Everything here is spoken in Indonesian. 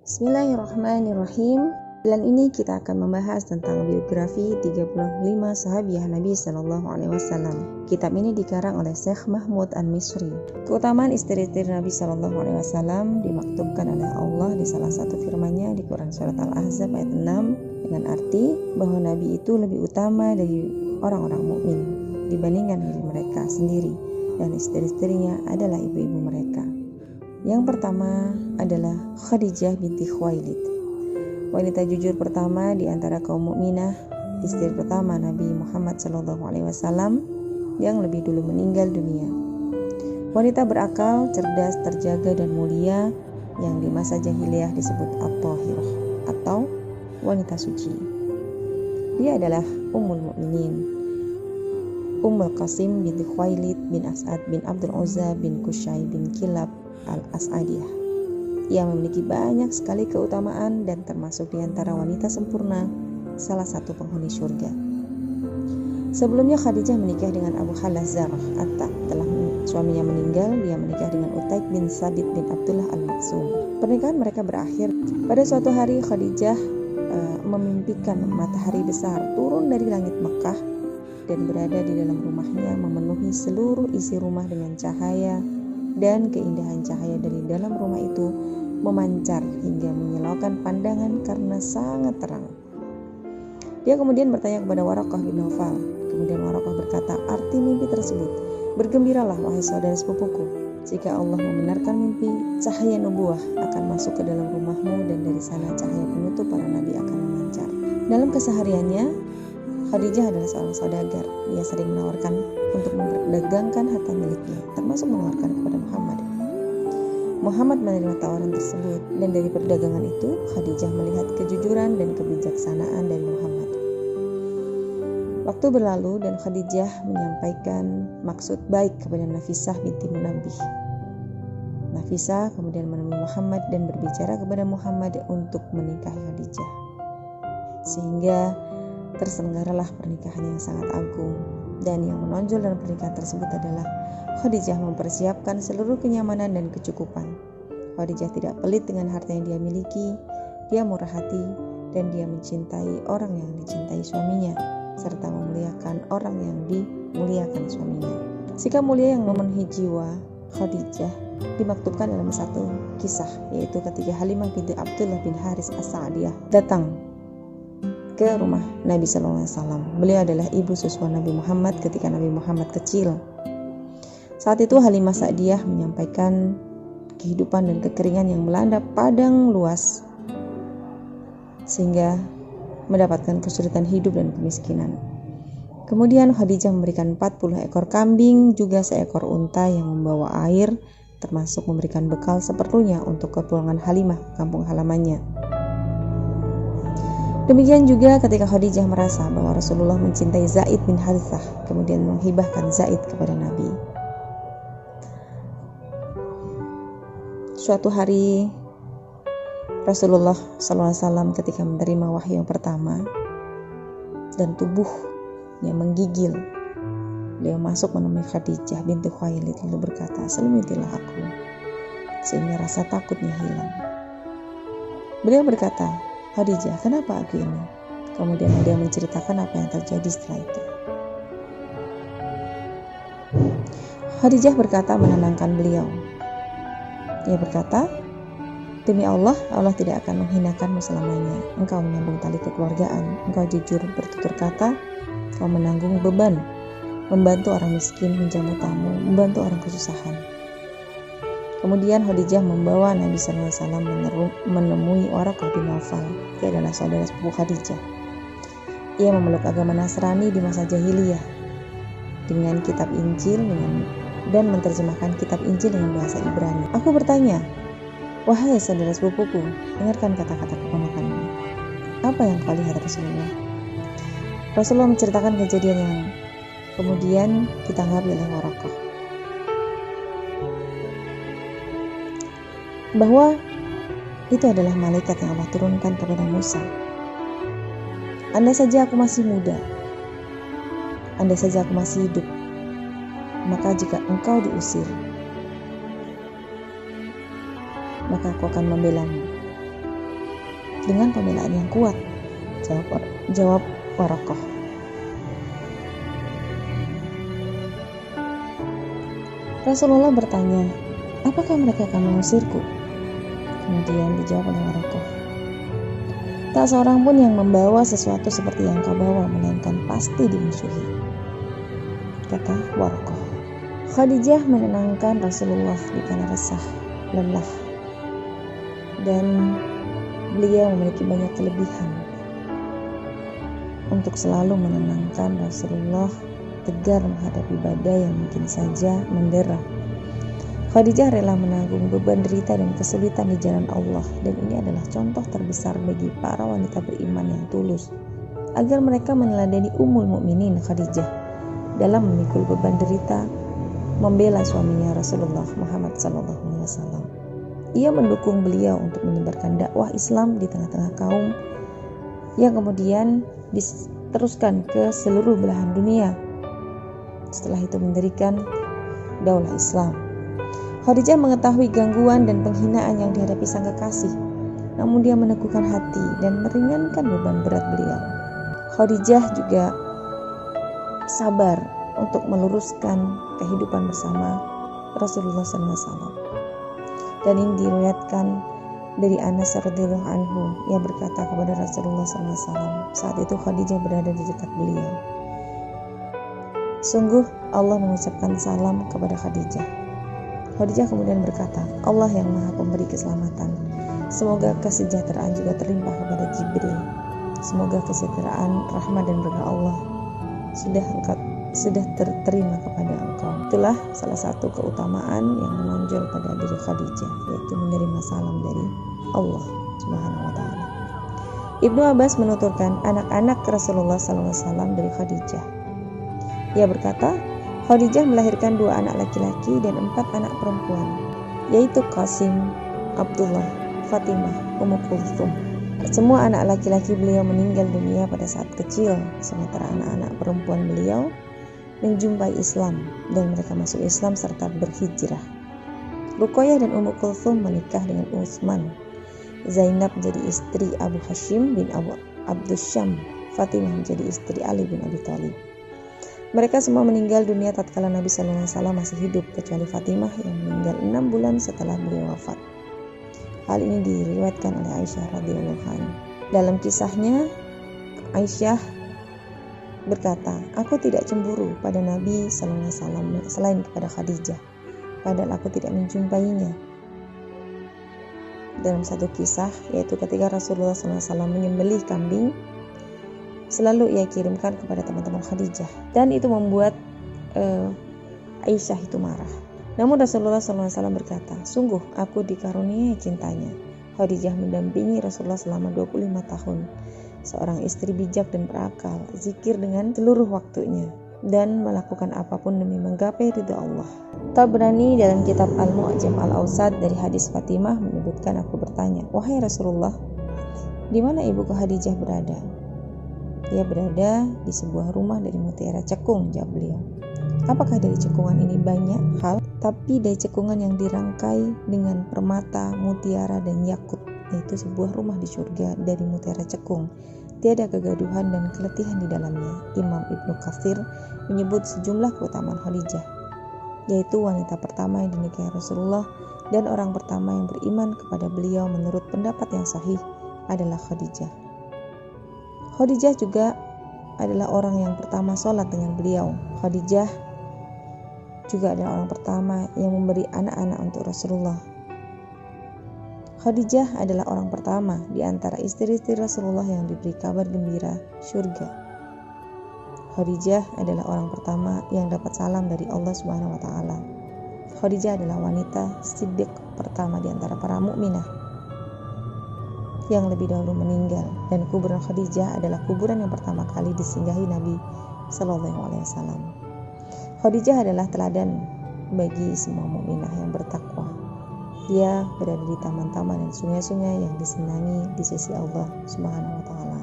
Bismillahirrahmanirrahim. Bulan ini kita akan membahas tentang biografi 35 sahabiah Nabi SAW. Kitab ini dikarang oleh Syekh Mahmud An-Misri. Keutamaan istri-istri Nabi SAW dimaktubkan oleh Allah di salah satu firman-Nya di Quran Surat Al-Ahzab ayat 6 dengan arti bahwa Nabi itu lebih utama dari orang-orang mukmin dibandingkan diri mereka sendiri, dan istri-istrinya adalah ibu-ibu mereka. Yang pertama adalah Khadijah binti Khuwailid, wanita jujur pertama di antara kaum mukminah, istri pertama Nabi Muhammad SAW yang lebih dulu meninggal dunia. Wanita berakal, cerdas, terjaga dan mulia yang di masa jahiliyah disebut At-Tahirah atau wanita suci. Dia adalah Ummul Mukminin, Ummul Qasim binti Khuwailid bin As'ad bin Abdul Uzza bin Qusay bin Kilab Al-As'adiyah. Ia memiliki banyak sekali keutamaan dan termasuk di antara wanita sempurna, salah satu penghuni surga. Sebelumnya Khadijah menikah dengan Abu Halazar Atta. Setelah suaminya meninggal, dia menikah dengan Utaik bin Sabit bin Abdullah Al-Maksum. Pernikahan mereka berakhir pada suatu hari. Khadijah memimpikan matahari besar turun dari langit Mekah dan berada di dalam rumahnya, memenuhi seluruh isi rumah dengan cahaya, dan keindahan cahaya dari dalam rumah itu memancar hingga menyilaukan pandangan karena sangat terang. Dia kemudian bertanya kepada Waraqah bin Nawfal. Kemudian Waraqah berkata, "Arti mimpi tersebut, bergembiralah wahai saudara sepupuku. Jika Allah membenarkan mimpi, cahaya nubuah akan masuk ke dalam rumahmu, dan dari sana cahaya penutup para nabi akan memancar." Dalam kesehariannya, Khadijah adalah seorang saudagar. Dia sering menawarkan untuk memperdagangkan harta miliknya, termasuk menawarkan kepada Muhammad. Muhammad menerima tawaran tersebut, dan dari perdagangan itu Khadijah melihat kejujuran dan kebijaksanaan dari Muhammad. Waktu berlalu dan Khadijah menyampaikan maksud baik kepada Nafisah binti Munabbih. Nafisah kemudian menemui Muhammad dan berbicara kepada Muhammad untuk menikahi Khadijah, sehingga terselenggaralah pernikahan yang sangat agung. Dan yang menonjol dalam pernikahan tersebut adalah Khadijah mempersiapkan seluruh kenyamanan dan kecukupan. Khadijah tidak pelit dengan harta yang dia miliki, dia murah hati, dan dia mencintai orang yang dicintai suaminya, serta memuliakan orang yang dimuliakan suaminya. Sikap mulia yang memenuhi jiwa Khadijah dimaktubkan dalam satu kisah, yaitu ketika Halimah binti Abdullah bin Haris As-Sa'diyah datang ke rumah Nabi SAW. Beliau adalah ibu susua Nabi Muhammad ketika Nabi Muhammad kecil. Saat itu Halimah Sa'diyah menyampaikan kehidupan dan kekeringan yang melanda padang luas, sehingga mendapatkan kesulitan hidup dan kemiskinan. Kemudian Khadijah memberikan 40 ekor kambing, juga seekor unta yang membawa air, termasuk memberikan bekal seperlunya untuk kepulangan Halimah ke kampung halamannya. Demikian juga ketika Khadijah merasa bahwa Rasulullah mencintai Zaid bin Harithah, kemudian menghibahkan Zaid kepada Nabi. Suatu hari Rasulullah SAW ketika menerima wahyu yang pertama dan tubuhnya menggigil, beliau masuk menemui Khadijah binti Khuwailid lalu berkata, "Selimutilah aku," sehingga rasa takutnya hilang. Beliau berkata, "Khadijah, kenapa aku ini?" Kemudian dia menceritakan apa yang terjadi setelah itu. Khadijah berkata menenangkan beliau. Dia berkata, "Demi Allah, Allah tidak akan menghinakanmu selamanya. Engkau menyambung tali kekeluargaan, engkau jujur bertutur kata, engkau menanggung beban, membantu orang miskin, menjamu tamu, membantu orang kesusahan." Kemudian Khadijah membawa Nabi SAW menemui Waraqah bin Nawfal. Dia adalah saudara sepupu Khadijah. Ia memeluk agama Nasrani di masa jahiliyah dengan kitab Injil dan menerjemahkan kitab Injil dengan bahasa Ibrani. Aku bertanya, "Wahai saudara sepupuku, dengarkan kata-kata keponakanmu. Apa yang kau lihat Rasulullah?" Rasulullah menceritakan kejadian yang kemudian ditanggapi oleh Waraqah, bahwa itu adalah malaikat yang Allah turunkan kepada Musa. "Andai saja aku masih muda, andai saja aku masih hidup, maka jika engkau diusir, maka aku akan membelamu. dengan pembelaan yang kuat, jawab Waraqah. Rasulullah bertanya, apakah mereka akan mengusirku? Kemudian dijawab oleh Waraqah, tak seorang pun yang membawa sesuatu seperti yang kau bawa, melainkan pasti dimusuhi, kata Waraqah. Khadijah menenangkan Rasulullah dikala resah, lelah, dan beliau memiliki banyak kelebihan untuk selalu menenangkan Rasulullah tegar menghadapi badai yang mungkin saja mendera. Khadijah rela menanggung beban derita dan kesulitan di jalan Allah, dan ini adalah contoh terbesar bagi para wanita beriman yang tulus, agar mereka meneladani Ummul Mukminin Khadijah dalam memikul beban derita membela suaminya Rasulullah Muhammad SAW. Ia mendukung beliau untuk menyebarkan dakwah Islam di tengah-tengah kaum yang kemudian diteruskan ke seluruh belahan dunia. Setelah itu mendirikan daulah Islam. Khadijah mengetahui gangguan dan penghinaan yang dihadapi sang kekasih, namun dia meneguhkan hati dan meringankan beban berat beliau. Khadijah juga sabar untuk meluruskan kehidupan bersama Rasulullah SAW. Dan ini diriwayatkan dari Anas radhiyallahu anhu, ia berkata kepada Rasulullah SAW, saat itu Khadijah berada di dekat beliau, sungguh Allah mengucapkan salam kepada Khadijah. Khadijah kemudian berkata, Allah yang maha pemberi keselamatan, semoga kesejahteraan juga terlimpah kepada Jibril. Semoga kesejahteraan, rahmat dan berkah Allah sudah terterima kepada engkau. Itulah salah satu keutamaan yang menonjol pada diri Khadijah, yaitu menerima salam dari Allah Subhanahu wa taala. Ibnu Abbas menuturkan anak-anak Rasulullah SAW dari Khadijah. Ia berkata, Khadijah melahirkan 2 anak laki-laki dan 4 anak perempuan, yaitu Qasim, Abdullah, Fatimah, Ummu Kulthum. Semua anak laki-laki beliau meninggal dunia pada saat kecil, sementara anak-anak perempuan beliau menjumpai Islam dan mereka masuk Islam serta berhijrah. Ruqayyah dan Ummu Kulthum menikah dengan Utsman. Zainab menjadi istri Abu Hashim bin Abu Abdusyam. Fatimah menjadi istri Ali bin Abi Thalib. Mereka semua meninggal dunia tatkala Nabi SAW masih hidup, kecuali Fatimah yang meninggal 6 bulan setelah beliau wafat. Hal ini diriwayatkan oleh Aisyah radhiyallahu anha. Dalam kisahnya, Aisyah berkata, aku tidak cemburu pada Nabi SAW selain kepada Khadijah, padahal aku tidak menjumpainya. Dalam satu kisah, yaitu ketika Rasulullah SAW menyembelih kambing, selalu ia kirimkan kepada teman-teman Khadijah, dan itu membuat Aisyah itu marah. Namun Rasulullah SAW berkata, sungguh aku dikaruniai cintanya. Khadijah mendampingi Rasulullah selama 25 tahun, seorang istri bijak dan berakal, zikir dengan seluruh waktunya, dan melakukan apapun demi menggapai ridha Allah. Tabrani dalam kitab Al-Mu'jam Al-Awsat dari hadis Fatimah menyebutkan, aku bertanya, wahai Rasulullah, di mana ibuku Khadijah berada? Dia berada di sebuah rumah dari mutiara cekung, jawab beliau. Apakah dari cekungan ini banyak hal? Tapi dari cekungan yang dirangkai dengan permata, mutiara, dan yakut, yaitu sebuah rumah di surga dari mutiara cekung. Tiada kegaduhan dan keletihan di dalamnya. Imam Ibnu Katsir menyebut sejumlah keutamaan Khadijah, yaitu wanita pertama yang dinikahi Rasulullah dan orang pertama yang beriman kepada beliau menurut pendapat yang sahih adalah Khadijah. Khadijah juga adalah orang yang pertama sholat dengan beliau. Khadijah juga adalah orang pertama yang memberi anak-anak untuk Rasulullah. Khadijah adalah orang pertama di antara istri-istri Rasulullah yang diberi kabar gembira surga. Khadijah adalah orang pertama yang dapat salam dari Allah Subhanahu wa taala. Khadijah adalah wanita siddiq pertama di antara para mukminah yang lebih dahulu meninggal, dan kuburan Khadijah adalah kuburan yang pertama kali disinggahi Nabi Sallallahu Alaihi Wasallam. Khadijah adalah teladan bagi semua mukminah yang bertakwa. Dia berada di taman-taman dan sungai-sungai yang disenangi di sisi Allah Subhanahu wa taala.